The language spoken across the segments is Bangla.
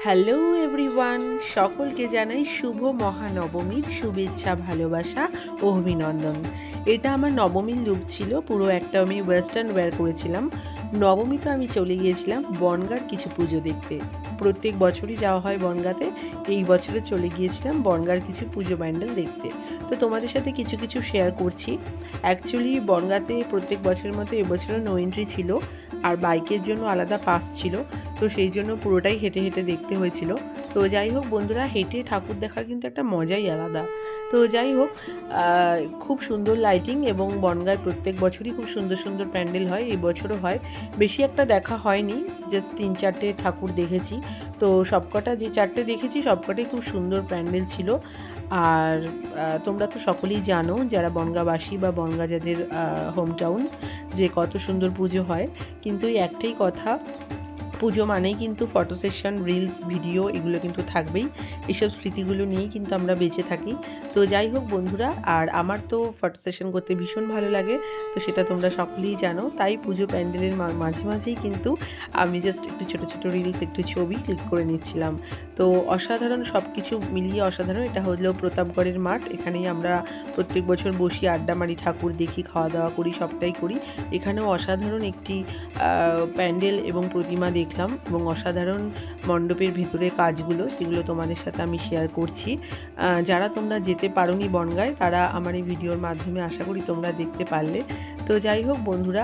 হ্যালো এভরিওয়ান, সকলকে জানাই শুভ মহানবমীর শুভেচ্ছা, ভালোবাসা ও অভিনন্দন। এটা আমার নবমীর লুক ছিল। পুরো একটা আমি ওয়েস্টার্ন ওয়্যার করেছিলাম। নবমী তো আমি চলে গিয়েছিলাম বনগাঁর কিছু পুজো দেখতে। প্রত্যেক বছরই যাওয়া হয় বনগাঁতে। এই বছরে চলে গিয়েছিলাম বনগাঁর কিছু পুজো প্যান্ডেল দেখতে। তো তোমাদের সাথে কিছু কিছু শেয়ার করছি। অ্যাকচুয়ালি বনগাঁতে প্রত্যেক বছরের মতো এবছরও নো এন্ট্রি ছিল, আর বাইকের জন্য আলাদা পাস ছিল। তো সেই জন্য পুরোটাই হেঁটে হেঁটে দেখতে হয়েছিল। তো যাই হোক বন্ধুরা, হেঁটে ঠাকুর দেখার কিন্তু একটা মজাই আলাদা। তো যাই হোক, খুব সুন্দর লাইটিং এবং বনগাঁয় প্রত্যেক বছরই খুব সুন্দর সুন্দর প্যান্ডেল হয়, এই বছরও হয়। বেশি একটা দেখা হয়নি, জাস্ট 3-4টে ঠাকুর দেখেছি। তো সবকটা যে 4টে দেখেছি সবকটাই খুব সুন্দর প্যান্ডেল ছিল। আর তোমরা তো সকলেই জানো, যারা বনগাঁবাসী বা বনগাঁ যাদের হোম টাউন, যে কত সুন্দর পুজো হয়। কিন্তু এই একটাই কথা, পুজো মানেই কিন্তু ফটো সেশন, রিলস, ভিডিও এগুলো কিন্তু থাকবেই। এইসব স্মৃতিগুলো নিয়েই কিন্তু আমরা বেঁচে থাকি। তো যাই হোক বন্ধুরা, আর আমার তো ফটো সেশন করতে ভীষণ ভালো লাগে, তো সেটা তোমরা সকলেই জানো। তাই পুজো প্যান্ডেলের মাঝে মাঝেই কিন্তু আমি জাস্ট একটু ছোটো ছোটো রিলস, একটু ছবি ক্লিক করে নিচ্ছিলাম। তো অসাধারণ, সব কিছু মিলিয়ে অসাধারণ। এটা হলো প্রতাপগড়ের মাঠ। এখানেই আমরা প্রত্যেক বছর বসি, আড্ডা মারি, ঠাকুর দেখি, খাওয়া দাওয়া করি, সবটাই করি। এখানেও অসাধারণ একটি প্যান্ডেল এবং প্রতিমা দেখলাম, এবং অসাধারণ মণ্ডপের ভিতরে কাজগুলো, সেগুলো তোমাদের সাথে আমি শেয়ার করছি। যারা তোমরা যেতে পারোনি বনগাঁয়, তারা আমার এই ভিডিওর মাধ্যমে আশা করি তোমরা দেখতে পারলে। তো যাই হোক বন্ধুরা,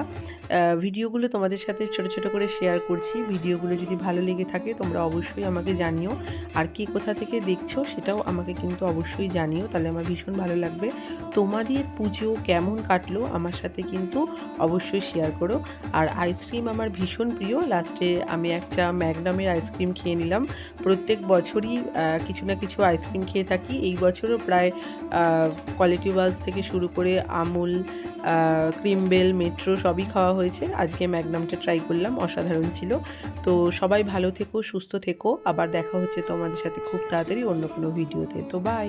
ভিডিওগুলো তোমাদের সাথে ছোট ছোট করে শেয়ার করছি। ভিডিওগুলো যদি ভালো লেগে থাকে তোমরা অবশ্যই আমাকে জানিও, আর কে কোথা থেকে দেখছো সেটাও আমাকে কিন্তু অবশ্যই জানিও, তাহলে আমার ভীষণ ভালো লাগবে। তোমাদের পুজো কেমন কাটলো আমার সাথে কিন্তু অবশ্যই শেয়ার করো। আর আইসক্রিম আমার ভীষণ প্রিয়। লাস্টে আমি একটা ম্যাগনামের আইসক্রিম খেয়ে নিলাম। প্রত্যেক বছরই কিছু না কিছু আইসক্রিম খেয়ে থাকি। এই বছরও প্রায় কোয়ালিটি ওয়ালস থেকে শুরু করে আমুল, ক্রিমবেল, মেট্রো সবই খাওয়া হয়েছে। আজকে ম্যাগনামটা ট্রাই করলাম, অসাধারণ ছিল। তো সবাই ভালো থেকো, সুস্থ থেকো। আবার দেখা হচ্ছে তোমাদের সাথে খুব তাড়াতাড়ি অন্য কোনো ভিডিওতে। তো বাই।